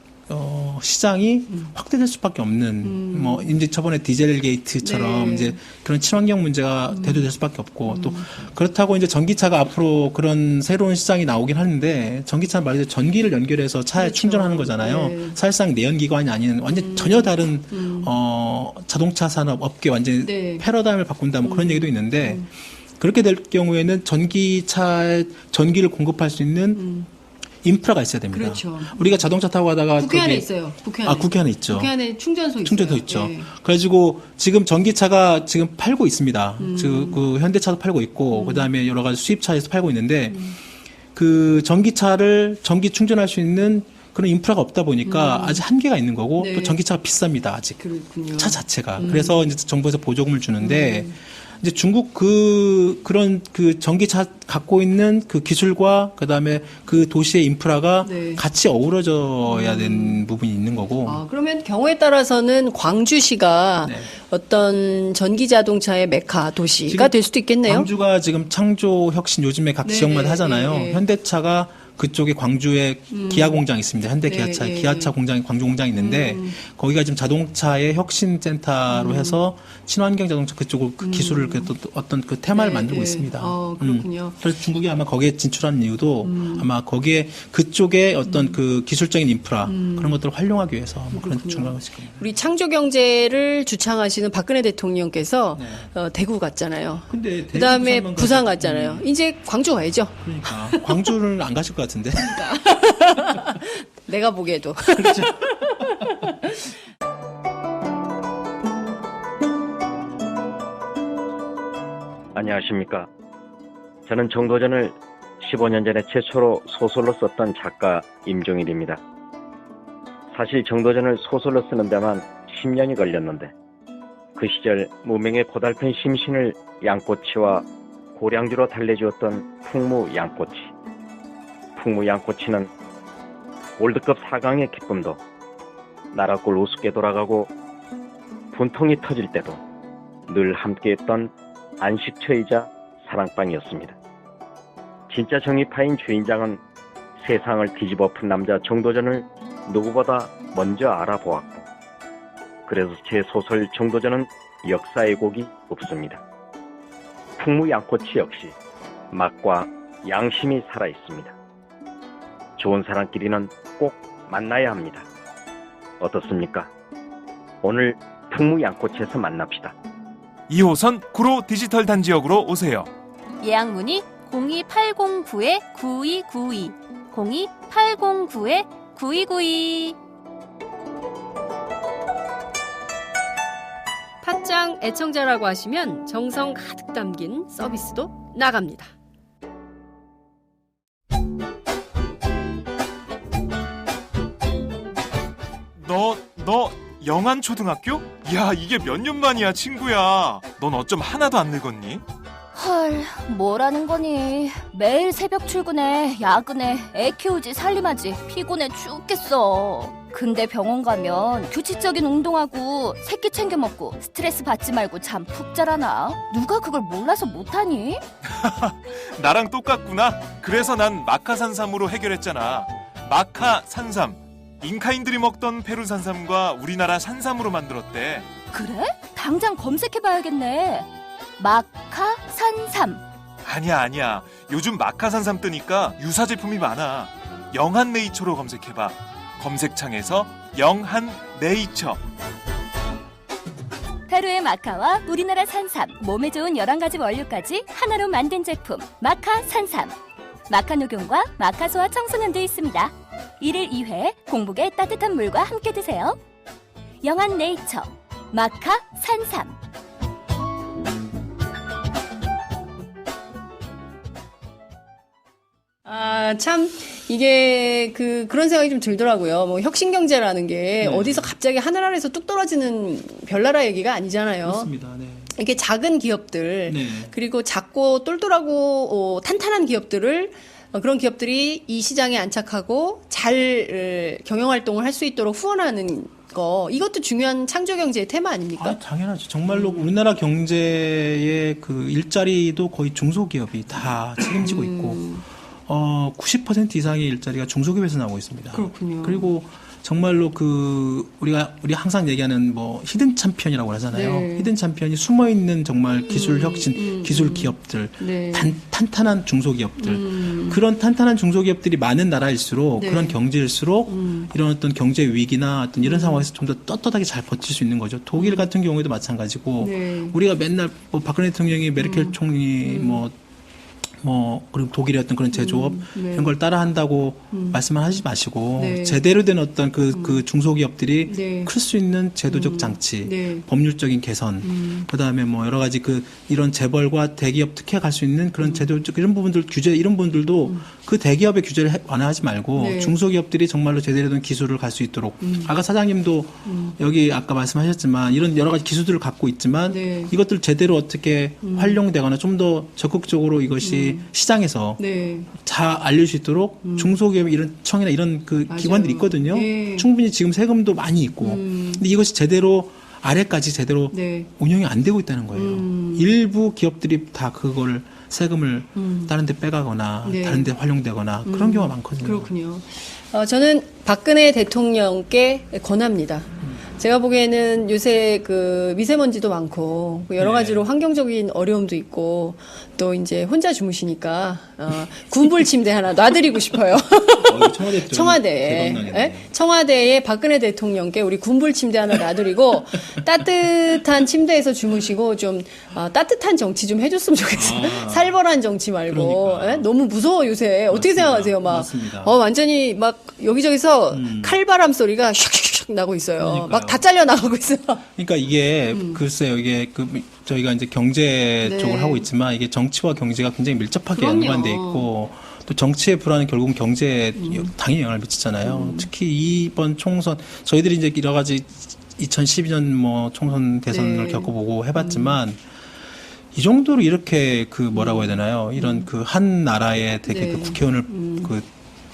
시장이 확대될 수밖에 없는 뭐 이제 저번에 디젤 게이트처럼 네. 이제 그런 친환경 문제가 대두될 수밖에 없고 또 그렇다고 이제 전기차가 앞으로 그런 새로운 시장이 나오긴 하는데 전기차는 말 그대로 전기를 연결해서 차에 그렇죠. 충전하는 거잖아요. 네. 사실상 내연기관이 아닌 완전 전혀 다른 자동차 산업 업계 완전 네. 패러다임을 바꾼다 뭐 그런 얘기도 있는데 그렇게 될 경우에는 전기차에 전기를 공급할 수 있는 인프라가 있어야 됩니다. 그렇죠. 우리가 자동차 타고 가다가 국회 안에 거기- 있어요. 국회 안에. 국회 안에 있죠. 국회 안에 충전소 있어요. 충전소 있죠. 네. 그래가지고 지금 전기차가 지금 팔고 있습니다. 그 현대차도 팔고 있고 그다음에 여러 가지 수입차에서 팔고 있는데 그 전기차를 전기 충전할 수 있는 그런 인프라가 없다 보니까 아직 한계가 있는 거고 네. 또 전기차가 비쌉니다. 아직 그렇군요. 차 자체가. 그래서 이제 정부에서 보조금을 주는데 이제 중국 그런 전기차 갖고 있는 그 기술과 그다음에 그 도시의 인프라가 네. 같이 어우러져야 되는 부분이 있는 거고. 그러면 경우에 따라서는 광주시가 네. 어떤 전기 자동차의 메카 도시가 지금 될 수도 있겠네요. 광주가 지금 창조 혁신 요즘에 각 네, 지역마다 네, 하잖아요. 네, 네. 현대차가 그쪽에 광주에 기아 공장 있습니다. 현대 네, 기아차 네, 기아차 네. 공장이 광주 공장이 있는데 거기가 지금 자동차의 혁신 센터로 해서 친환경 자동차 그쪽을 그 기술을 또 어떤 그 테마를 네, 만들고 네. 있습니다. 그렇군요. 그래서 중국이 아마 거기에 진출한 이유도 아마 거기에 그쪽에 어떤 그 기술적인 인프라 그런 것들을 활용하기 위해서 뭐 그런 중요한 것일 겁니다. 우리 창조 경제를 주창하시는 박근혜 대통령께서 대구 갔잖아요. 근데 그다음에 대구 부산 갔잖아요. 이제 광주 가야죠. 그러니까 광주를 안 가실 것 같은데. 내가 보기에도. 그렇죠. 안녕하십니까. 저는 정도전을 15년 전에 최초로 소설로 썼던 작가 임종일입니다. 사실 정도전을 소설로 쓰는 데만 10년이 걸렸는데 그 시절 무명의 고달픈 심신을 양꼬치와 고량주로 달래주었던 풍무 양꼬치. 풍무 양꼬치는 월드컵 4강의 기쁨도 나라골 우습게 돌아가고 분통이 터질 때도 늘 함께했던 안식처이자 사랑방이었습니다. 진짜 정의파인 주인장은 세상을 뒤집어 푼 남자 정도전을 누구보다 먼저 알아보았고 그래서 제 소설 정도전은 역사의 곡이 없습니다. 풍무 양꼬치 역시 맛과 양심이 살아있습니다. 좋은 사람끼리는 꼭 만나야 합니다. 어떻습니까? 오늘 풍무 양꼬치에서 만납시다. 2호선 구로 디지털 단지역으로 오세요. 예약 문의 02809-9292, 02809-9292. 팟짱 애청자라고 하시면 정성 가득 담긴 서비스도 나갑니다. 너 영안초등학교? 야, 이게 몇 년 만이야, 친구야. 넌 어쩜 하나도 안 늙었니? 헐, 뭐라는 거니. 매일 새벽 출근해, 야근해, 애 키우지 살림하지, 피곤해 죽겠어. 근데 병원 가면 규칙적인 운동하고 새끼 챙겨 먹고 스트레스 받지 말고 잠 푹 자라나? 누가 그걸 몰라서 못하니? 나랑 똑같구나. 그래서 난 마카산삼으로 해결했잖아. 마카산삼. 잉카인들이 먹던 페루 산삼과 우리나라 산삼으로 만들었대. 그래? 당장 검색해봐야겠네. 마카산삼. 아니야. 요즘 마카산삼 뜨니까 유사 제품이 많아. 영한네이처로 검색해봐. 검색창에서 영한네이처. 페루의 마카와 우리나라 산삼, 몸에 좋은 11가지 원료까지 하나로 만든 제품 마카산삼. 마카 녹용과 마카 소화 청소년도 있습니다. 1일 2회 공복에 따뜻한 물과 함께 드세요. 영한네이처 마카산삼. 참 이게 그런 생각이 좀 들더라고요. 뭐 혁신경제라는 게 어디서 갑자기 하늘 아래서 뚝 떨어지는 별나라 얘기가 아니잖아요. 그렇습니다. 네. 이렇게 작은 기업들 네. 그리고 작고 똘똘하고 탄탄한 기업들을 그런 기업들이 이 시장에 안착하고 잘 경영활동을 할 수 있도록 후원하는 거, 이것도 중요한 창조경제의 테마 아닙니까? 당연하죠. 정말로 우리나라 경제의 그 일자리도 거의 중소기업이 다 책임지고 있고 90% 이상의 일자리가 중소기업에서 나오고 있습니다. 그렇군요. 그리고 정말로 우리 항상 얘기하는 뭐 히든 챔피언이라고 하잖아요. 네. 히든 챔피언이 숨어 있는 정말 기술 혁신, 기술 기업들, 네. 탄탄한 중소기업들. 그런 탄탄한 중소기업들이 많은 나라일수록 네. 그런 경제일수록 이런 어떤 경제 위기나 어떤 이런 상황에서 좀 더 떳떳하게 잘 버틸 수 있는 거죠. 독일 같은 경우에도 마찬가지고 네. 우리가 맨날 뭐 박근혜 대통령이 메르켈 총리 그리고 독일의 어떤 그런 제조업 네. 이런 걸 따라한다고 말씀을 하지 마시고 네. 제대로 된 어떤 그 중소기업들이 네. 클 수 있는 제도적 장치, 네. 법률적인 개선, 그다음에 뭐 여러 가지 이런 재벌과 대기업 특혜 갈 수 있는 그런 제도적 이런 부분들 규제 이런 부분들도 그 대기업의 규제를 완화하지 말고 네. 중소기업들이 정말로 제대로 된 기술을 갈 수 있도록 아까 사장님도 여기 아까 말씀하셨지만 이런 여러 가지 기술들을 갖고 있지만 네. 이것들 제대로 어떻게 활용되거나 좀 더 적극적으로 이것이 시장에서 네. 잘 알릴 수 있도록 중소기업 이런 청이나 이런 맞아요. 기관들이 있거든요. 네. 충분히 지금 세금도 많이 있고, 근데 이것이 제대로 아래까지 제대로 네. 운영이 안 되고 있다는 거예요. 일부 기업들이 다 그걸 세금을 다른 데 빼가거나 네. 다른 데 활용되거나 그런 경우가 많거든요. 그렇군요. 저는 박근혜 대통령께 권합니다. 제가 보기에는 요새 미세먼지도 많고 여러 가지로 환경적인 어려움도 있고 또 이제 혼자 주무시니까 군불 침대 하나 놔드리고 싶어요. 청와대에 박근혜 대통령께 우리 군불 침대 하나 놔드리고 따뜻한 침대에서 주무시고 좀 따뜻한 정치 좀 해줬으면 좋겠어요. 살벌한 정치 말고. 너무 무서워 요새. 어떻게 생각하세요? 맞습니다. 완전히 막 여기저기서 칼바람 소리가 슉슉슉 나고 있어요. 그러니까요. 막 다 잘려 나가고 있어요. 그러니까 이게 글쎄요, 이게 저희가 이제 경제 네. 쪽을 하고 있지만 이게 정치와 경제가 굉장히 밀접하게 그럼요. 연관돼 있고 또 정치의 불안은 결국은 경제에 당연히 영향을 미치잖아요. 특히 이번 총선 저희들이 이제 여러 가지 2012년 뭐 총선 대선을 네. 겪어보고 해봤지만 이 정도로 이렇게 뭐라고 해야 되나요? 이런 한 나라의 되게 네. 국회의원을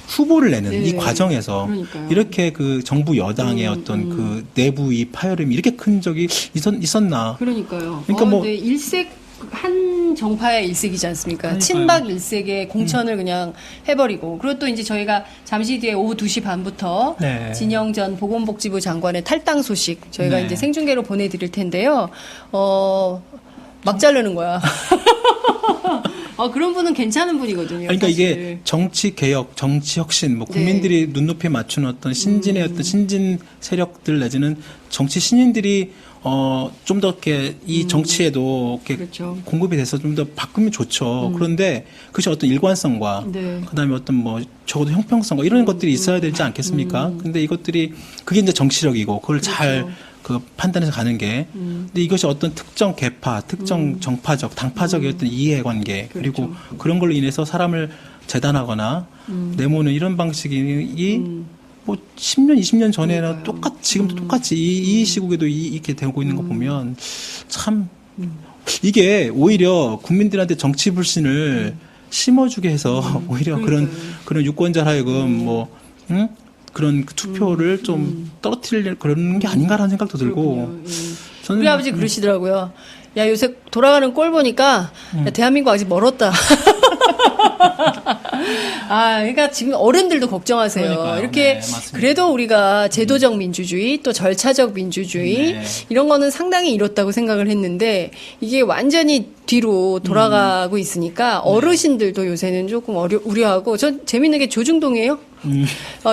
후보를 내는 네. 이 과정에서 그러니까요. 이렇게 정부 여당의 어떤 내부 이 파열음이 이렇게 큰 적이 있었나? 그러니까요. 그러니까 근데 일색 한 정파의 일색이지 않습니까? 그러니까요. 친박 일색의 공천을 그냥 해버리고 그리고 또 이제 저희가 잠시 뒤에 오후 2시 반부터 네. 진영전 보건복지부 장관의 탈당 소식 저희가 네. 이제 생중계로 보내드릴 텐데요. 막 자르는 거야. 그런 분은 괜찮은 분이거든요. 그러니까 사실. 이게 정치 개혁, 정치 혁신, 국민들이 눈높이에 맞추는 어떤 신진의 어떤 신진 세력들 내지는 정치 신인들이 좀 더 이렇게 이 정치에도 이렇게 그렇죠. 공급이 돼서 좀 더 바꾸면 좋죠. 그런데 그것이 어떤 일관성과 네. 그다음에 어떤 뭐 적어도 형평성과 이런 것들이 있어야 되지 않겠습니까? 근데 이것들이 그게 이제 정치력이고 그걸 잘 그 판단해서 가는 게 근데 이것이 어떤 특정 계파, 특정 정파적, 당파적의 어떤 이해관계 그리고 그런 걸로 인해서 사람을 재단하거나 내모는 이런 방식이 뭐 10년, 20년 전에는 지금도 똑같이 이 시국에도 이렇게 되고 있는 거 보면 참 이게 오히려 국민들한테 정치 불신을 심어주게 해서 오히려 그런 유권자 하여금 뭐 그런 그 투표를 좀 떨어뜨릴 그런 게 아닌가라는 생각도 들고 저는 우리 아버지 그러시더라고요. 야, 요새 돌아가는 꼴 보니까 야, 대한민국 아직 멀었다. 아, 그러니까 지금 어른들도 걱정하세요. 그러니까요. 이렇게 네, 맞습니다. 그래도 우리가 제도적 민주주의 또 절차적 민주주의 네. 이런 거는 상당히 이뤘다고 생각을 했는데 이게 완전히 뒤로 돌아가고 있으니까 어르신들도 요새는 조금 우려하고 전 재밌는 게 조중동이에요.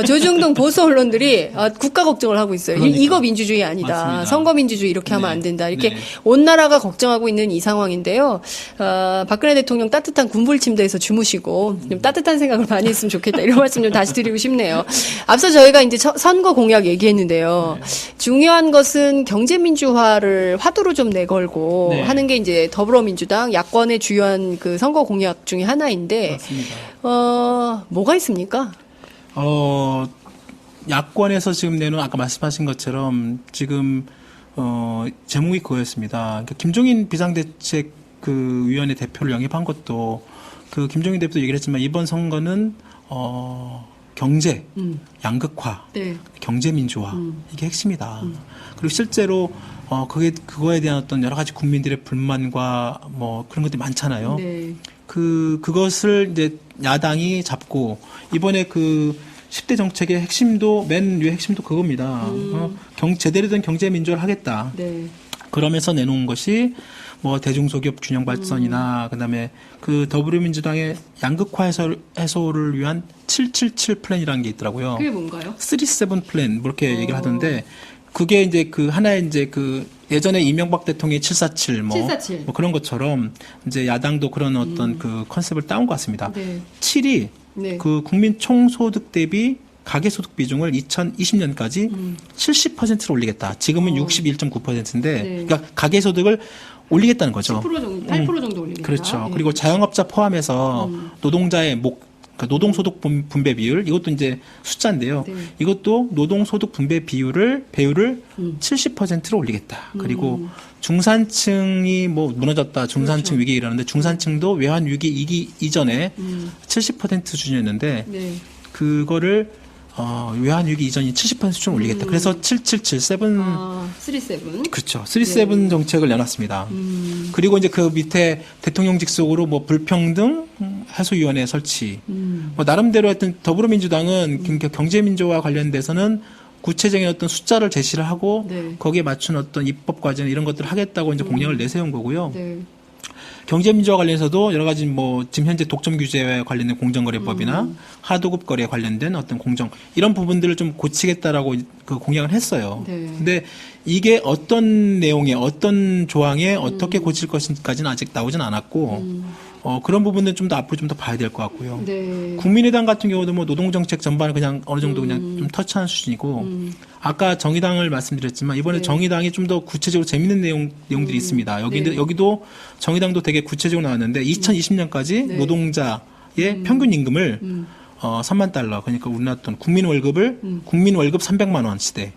조중동 보수 언론들이 국가 걱정을 하고 있어요. 그러니까. 이거 민주주의 아니다. 맞습니다. 선거 민주주의 이렇게 하면 네. 안 된다. 이렇게 네. 온 나라가 걱정하고 있는 이 상황인데요. 박근혜 대통령 따뜻한 군불 침대에서 주무시고 좀 따뜻한 생각을 많이 했으면 좋겠다. 이런 말씀 좀 다시 드리고 싶네요. 앞서 저희가 이제 선거 공약 얘기했는데요. 중요한 것은 경제 민주화를 화두로 좀 내걸고 네. 하는 게 이제 더불어민주당 야권의 주요한 그 선거 공약 중에 하나인데 맞습니다. 뭐가 있습니까? 야권에서 지금 내놓은 아까 말씀하신 것처럼 지금 제목이 그거였습니다. 그러니까 김종인 비상대책 그 위원회 대표를 영입한 것도 그 김종인 대표도 얘기를 했지만 이번 선거는 경제 양극화, 네. 경제 민주화 이게 핵심이다. 그리고 실제로 그거에 대한 어떤 여러 가지 국민들의 불만과 뭐 그런 것들이 많잖아요. 네. 그것을 이제 야당이 잡고 이번에 그 10대 정책의 핵심도 맨 위의 핵심도 그겁니다. 제대로 된 경제 민주화를 하겠다. 네. 그러면서 내놓은 것이 뭐 대중소기업 균형 발전이나 그다음에 그 더불어민주당의 양극화 해소를 위한 777 플랜이라는 게 있더라고요. 그게 뭔가요? 37 플랜 뭐 이렇게 얘기를 하던데 그게 이제 그 하나의 이제 그 예전에 이명박 대통령의 747 747. 뭐 그런 것처럼 이제 야당도 그런 어떤 그 컨셉을 따온 것 같습니다. 네. 7이 네. 그 국민 총소득 대비 가계소득 비중을 2020년까지 70%로 올리겠다. 지금은 61.9%인데 네. 그러니까 가계소득을 올리겠다는 거죠. 10% 정도, 8% 정도 올리겠다. 그렇죠. 예. 그리고 자영업자 포함해서 노동자의 그러니까 노동소득 분배 비율 이것도 이제 숫자인데요. 네. 이것도 노동소득 분배 배율을 70%로 올리겠다. 그리고 중산층이 뭐 무너졌다. 중산층 그렇죠. 위기 이러는데 중산층도 외환 위기 이전에 70% 수준이었는데 네. 그거를 외환위기 이전이 70% 수준 올리겠다. 그래서 777, 7 37. 그렇죠. 37 정책을 내놨습니다. 그리고 이제 그 밑에 대통령 직속으로 뭐 불평등 해소위원회 설치. 뭐 나름대로 하여튼 더불어민주당은 그러니까 경제민주화 관련돼서는 구체적인 어떤 숫자를 제시를 하고 네. 거기에 맞춘 어떤 입법 과정 이런 것들을 하겠다고 이제 공약을 내세운 거고요. 네. 경제민주화 관련해서도 여러 가지 뭐 지금 현재 독점 규제에 관련된 공정거래법이나 하도급 거래에 관련된 어떤 공정 이런 부분들을 좀 고치겠다라고 그 공약을 했어요. 네. 근데 이게 어떤 내용에 어떤 조항에 어떻게 고칠 것인지까지는 아직 나오진 않았고 그런 부분은 좀 더 앞으로 좀 더 봐야 될 것 같고요. 네. 국민의당 같은 경우도 뭐 노동정책 전반을 그냥 어느 정도 그냥 좀 터치하는 수준이고 아까 정의당을 말씀드렸지만 이번에 네. 정의당이 좀 더 구체적으로 재밌는 내용들이 있습니다. 네. 여기도 정의당도 되게 구체적으로 나왔는데 2020년까지 네. 노동자의 평균 임금을 3만 달러 그러니까 우리나라 돈 국민 월급 300만 원 시대.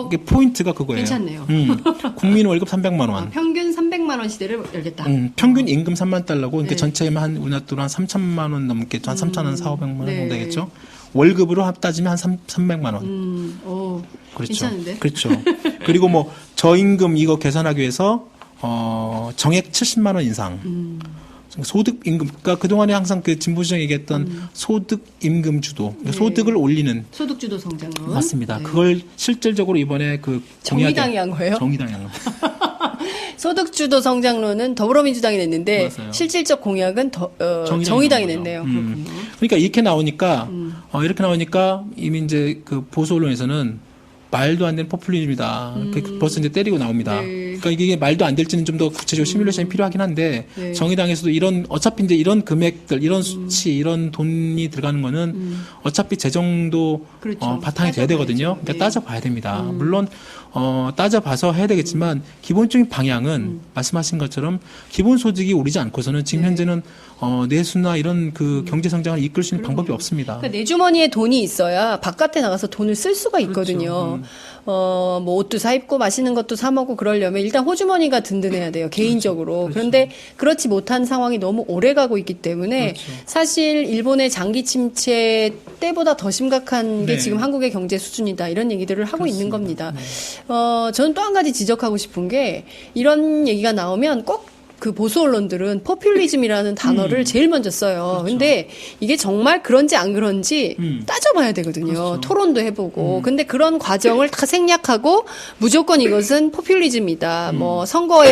이게 포인트가 그거예요. 괜찮네요. 국민 월급 300만 원. 평균 300만 원 시대를 열겠다. 평균 임금 3만 달러고 그러니까 네. 전체면 한 우리나라 돈 한 3천만 원 넘게 한 3천 원, 4,500만 원 네. 정도 되겠죠. 월급으로 따지면 한 300만 원. 그렇죠. 괜찮은데? 그렇죠. 그리고 뭐 저임금 이거 개선하기 위해서 정액 70만 원 인상. 소득 임금, 그러니까 그동안에 항상 그 진보시장 얘기했던 소득 임금 주도, 그러니까 네. 소득을 올리는. 소득주도 성장론. 맞습니다. 네. 그걸 실질적으로 이번에 그 정의당이 한 거예요? 정의당이 한 거예요. 소득주도 성장론은 더불어민주당이 냈는데 맞아요. 실질적 공약은 정의당이 한 거죠. 냈네요. 그렇군요. 그러니까 이렇게 나오니까 이미 이제 그 보수 언론에서는 말도 안 되는 포퓰리즘이다. 벌써 이제 때리고 나옵니다. 네. 그러니까 이게 말도 안 될지는 좀 더 구체적으로 시뮬레이션이 필요하긴 한데 네. 정의당에서도 어차피 이제 이런 금액들, 이런 수치, 이런 돈이 들어가는 거는 어차피 재정도 그렇죠. 바탕이 돼야 되거든요. 따져봐야죠. 그러니까 네. 따져봐야 됩니다. 물론 따져봐서 해야 되겠지만 기본적인 방향은 말씀하신 것처럼 기본소득이 오르지 않고서는 지금 네. 현재는 내수나 이런 그 경제 성장을 이끌 수 있는 방법이 없습니다. 그러니까 내 주머니에 돈이 있어야 바깥에 나가서 돈을 쓸 수가 그렇죠. 있거든요. 뭐 옷도 사 입고 맛있는 것도 사 먹고 그러려면 일단 호주머니가 든든해야 돼요. 개인적으로. 그렇죠. 그런데 그렇지 못한 상황이 너무 오래 가고 있기 때문에 그렇죠. 사실 일본의 장기 침체 때보다 더 심각한 게 네. 지금 한국의 경제 수준이다. 이런 얘기들을 하고 있는 겁니다. 네. 저는 또 한 가지 지적하고 싶은 게 이런 얘기가 나오면 꼭 그 보수 언론들은 포퓰리즘이라는 단어를 제일 먼저 써요. 근데 이게 정말 그런지 안 그런지 따져봐야 되거든요. 그렇죠. 토론도 해보고. 근데 그런 과정을 다 생략하고 무조건 이것은 포퓰리즘이다. 뭐 선거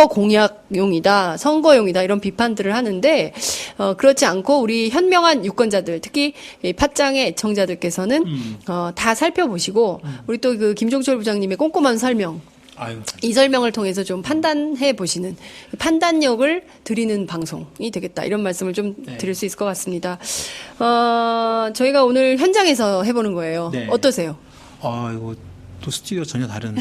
공약용이다. 선거용이다. 이런 비판들을 하는데 그렇지 않고 우리 현명한 유권자들, 특히 이 팟짱의 애청자들께서는 다 살펴보시고 우리 또 그 김종철 부장님의 꼼꼼한 설명. 아유. 이 설명을 통해서 좀 판단해 보시는 판단력을 드리는 방송이 되겠다. 이런 말씀을 좀 드릴 수 있을 것 같습니다. 저희가 오늘 현장에서 해보는 거예요. 네. 어떠세요? 이거 또 스튜디오 전혀 다른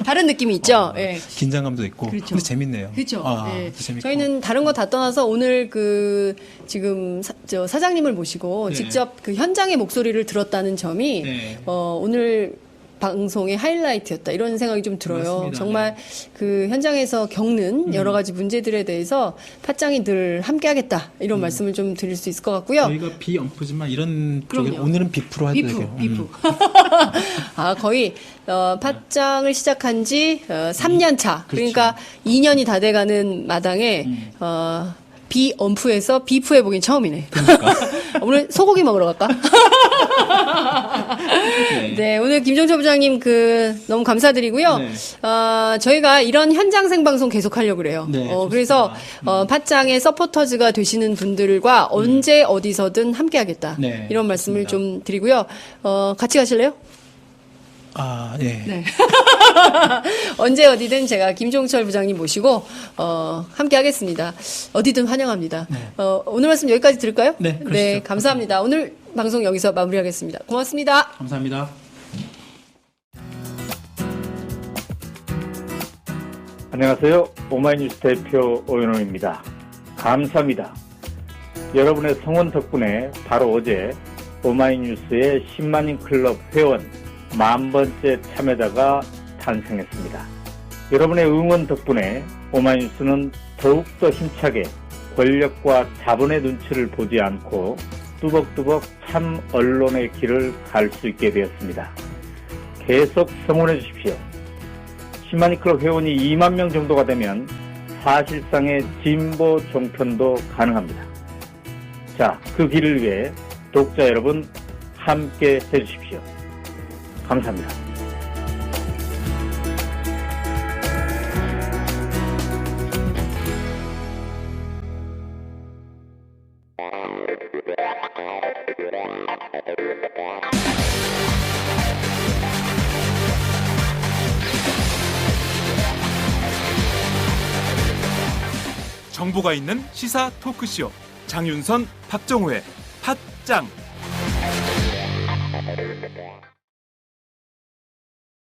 다른 느낌이 있죠? 예. 긴장감도 있고. 그렇죠. 근데 재밌네요. 그렇죠. 예. 재밌고. 저희는 다른 거 다 떠나서 오늘 지금 사장님을 모시고 네. 직접 그 현장의 목소리를 들었다는 점이 네. 오늘 방송의 하이라이트였다 이런 생각이 좀 들어요. 맞습니다. 정말 그 현장에서 겪는 여러 가지 문제들에 대해서 팟짱이 늘 함께하겠다 이런 말씀을 좀 드릴 수 있을 것 같고요. 저희가 비언프지만 이런 쪽에 그럼요. 오늘은 비프로 해도 되고요. 비프. 거의 팟짱을 시작한 지 3년 차. 그러니까 2년이 다 돼가는 마당에 비언프에서 비프 해보긴 처음이네. 그러니까. 오늘 소고기 먹으러 갈까? 네, 오늘 김종철 부장님 너무 감사드리고요. 네. 저희가 이런 현장 생방송 계속 하려고 그래요. 네, 그래서 팟짱의 서포터즈가 되시는 분들과 언제 어디서든 함께 하겠다. 네, 이런 말씀을 좋습니다. 좀 드리고요. 같이 가실래요? 네. 네. 언제 어디든 제가 김종철 부장님 모시고 함께 하겠습니다. 어디든 환영합니다. 네. 오늘 말씀 여기까지 들을까요? 네, 그러시죠. 감사합니다. 오늘 방송 여기서 마무리하겠습니다. 고맙습니다. 감사합니다. 안녕하세요. 오마이뉴스 대표 오연호입니다. 감사합니다. 여러분의 성원 덕분에 바로 어제 오마이뉴스의 10만인 클럽 회원 10,000번째 참여자가 탄생했습니다. 여러분의 응원 덕분에 오마이뉴스는 더욱더 힘차게 권력과 자본의 눈치를 보지 않고 뚜벅뚜벅 참 언론의 길을 갈 수 있게 되었습니다. 계속 성원해 주십시오. 10만인 클럽 회원이 2만 명 정도가 되면 사실상의 진보 종편도 가능합니다. 자, 그 길을 위해 독자 여러분 함께 해주십시오. 감사합니다. 정보가 있는 시사 토크쇼 장윤선, 박정호의 팟짱.